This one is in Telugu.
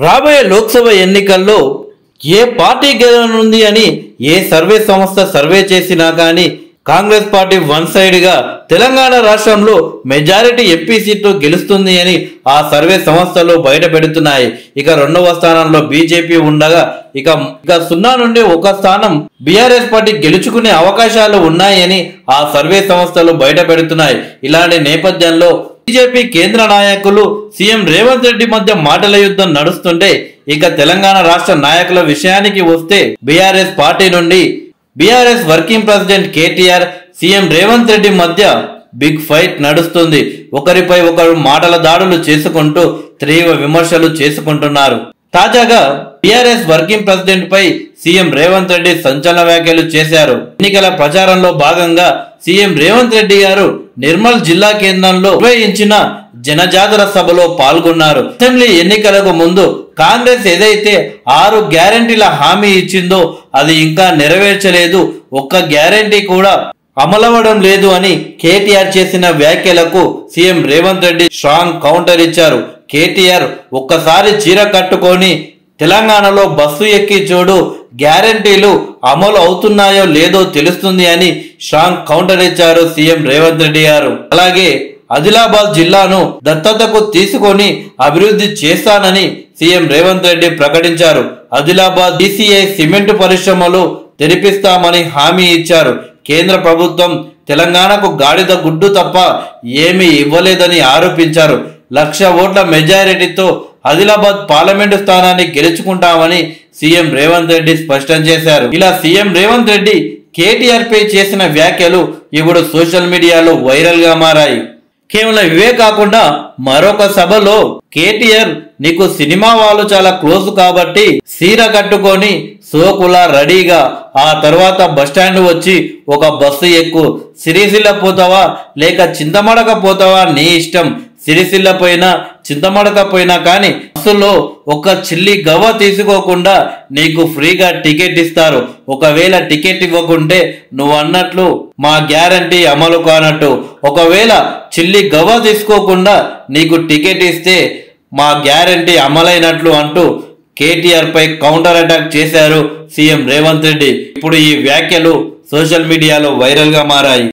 రాబోయే లోక్సభ ఎన్నికల్లో ఏ పార్టీ గెలవనుంది అని ఏ సర్వే సంస్థ సర్వే చేసినా కానీ కాంగ్రెస్ పార్టీ వన్ సైడ్ గా తెలంగాణ రాష్ట్రంలో మెజారిటీ ఎంపీ సీట్లు గెలుస్తుంది అని ఆ సర్వే సంస్థలు బయట పెడుతున్నాయి. ఇక రెండవ స్థానంలో బీజేపీ ఉండగా ఇక 0 నుండి 1 స్థానం బీఆర్ఎస్ పార్టీ గెలుచుకునే అవకాశాలు ఉన్నాయని ఆ సర్వే సంస్థలు బయట పెడుతున్నాయి. ఇలాంటి నేపథ్యంలో బీజేపీ కేంద్ర నాయకులు సీఎం రేవంత్ రెడ్డి మధ్య మాటల యుద్ధం నడుస్తుంటే ఇక తెలంగాణ రాష్ట్ర నాయకుల విషయానికి వస్తే బీఆర్ఎస్ పార్టీ నుండి BRS working president KTR CM Revanth Reddy మధ్య బిగ్ ఫైట్ నడుస్తుంది. ఒకరిపై ఒకరు మాటల దాడులు చేసుకుంటూ తీవ్ర విమర్శలు చేసుకుంటున్నారు. తాజాగా బీఆర్ఎస్ వర్కింగ్ ప్రెసిడెంట్ పై సీఎం రేవంత్ రెడ్డి సంచలన వ్యాఖ్యలు చేశారు. ఎన్నికల ప్రచారంలో భాగంగా సీఎం రేవంత్ రెడ్డి గారు నిర్మల్ జిల్లా కేంద్రంలో నిర్వహించిన జనజాతర సభలో పాల్గొన్నారు. అసెంబ్లీ ఎన్నికలకు ముందు కాంగ్రెస్ ఏదైతే 6 గ్యారెంటీల హామీ ఇచ్చిందో అది ఇంకా నెరవేర్చలేదు, ఒక్క గ్యారెంటీ కూడా అమలవడం లేదు అని కేటీఆర్ చేసిన వ్యాఖ్యలకు CM Revanth Reddy strong counter ఇచ్చారు. కేటీఆర్ ఒక్కసారి చీర కట్టుకొని తెలంగాణలో బస్సు ఎక్కి చూడు, గ్యారెంటీలు అమలు అవుతున్నాయో లేదో తెలుస్తుంది అని స్ట్రాంగ్ కౌంటర్ ఇచ్చారు సీఎం రేవంత్ రెడ్డి గారు. అలాగే ఆదిలాబాద్ జిల్లాను దత్తతకు తీసుకొని అభివృద్ధి చేస్తానని సీఎం రేవంత్ రెడ్డి ప్రకటించారు. ఆదిలాబాద్ DCI సిమెంట్ పరిశ్రమలు తెరిపిస్తామని హామీ ఇచ్చారు. కేంద్ర ప్రభుత్వం తెలంగాణకు గాడిద గుడ్డు తప్ప ఏమీ ఇవ్వలేదని ఆరోపించారు. 1,00,000 ఓట్ల మెజారిటీతో ఆదిలాబాద్ పార్లమెంటు స్థానాన్ని గెలుచుకుంటామని సీఎం రేవంత్ రెడ్డి స్పష్టం చేశారు. ఇలా సీఎం రేవంత్ రెడ్డి కేటీఆర్ పై చేసిన వ్యాఖ్యలు ఇప్పుడు సోషల్ మీడియాలో వైరల్ గా మారాయి. కేవలం ఇవే కాకుండా మరొక సభలో కేటీఆర్ నీకు సినిమా వాళ్ళు చాలా క్లోజ్ కాబట్టి సీర కట్టుకొని సోకులా రెడీగా ఆ తర్వాత బస్టాండ్ వచ్చి ఒక బస్సు ఎక్కు, సిరిసిల్ల పోతావా లేక చింతమడక పోతావా నీ ఇష్టం, సిరిసిల్ల పోయినా చింతమడక పోయినా కానీ బస్సులో ఒక చిల్లి గవ్వ తీసుకోకుండా నీకు ఫ్రీగా టికెట్ ఇస్తారు. ఒకవేళ టికెట్ ఇవ్వకుంటే నువ్వు అన్నట్లు మా గ్యారంటీ అమలు కానట్టు, ఒకవేళ చిల్లి గవ్వ తీసుకోకుండా నీకు టికెట్ ఇస్తే మా గ్యారంటీ అమలైనట్లు అంటూ కేటీఆర్ పై కౌంటర్ అటాక్ చేశారు సీఎం రేవంత్ రెడ్డి. ఇప్పుడు ఈ వ్యాఖ్యలు సోషల్ మీడియాలో వైరల్ గా మారాయి.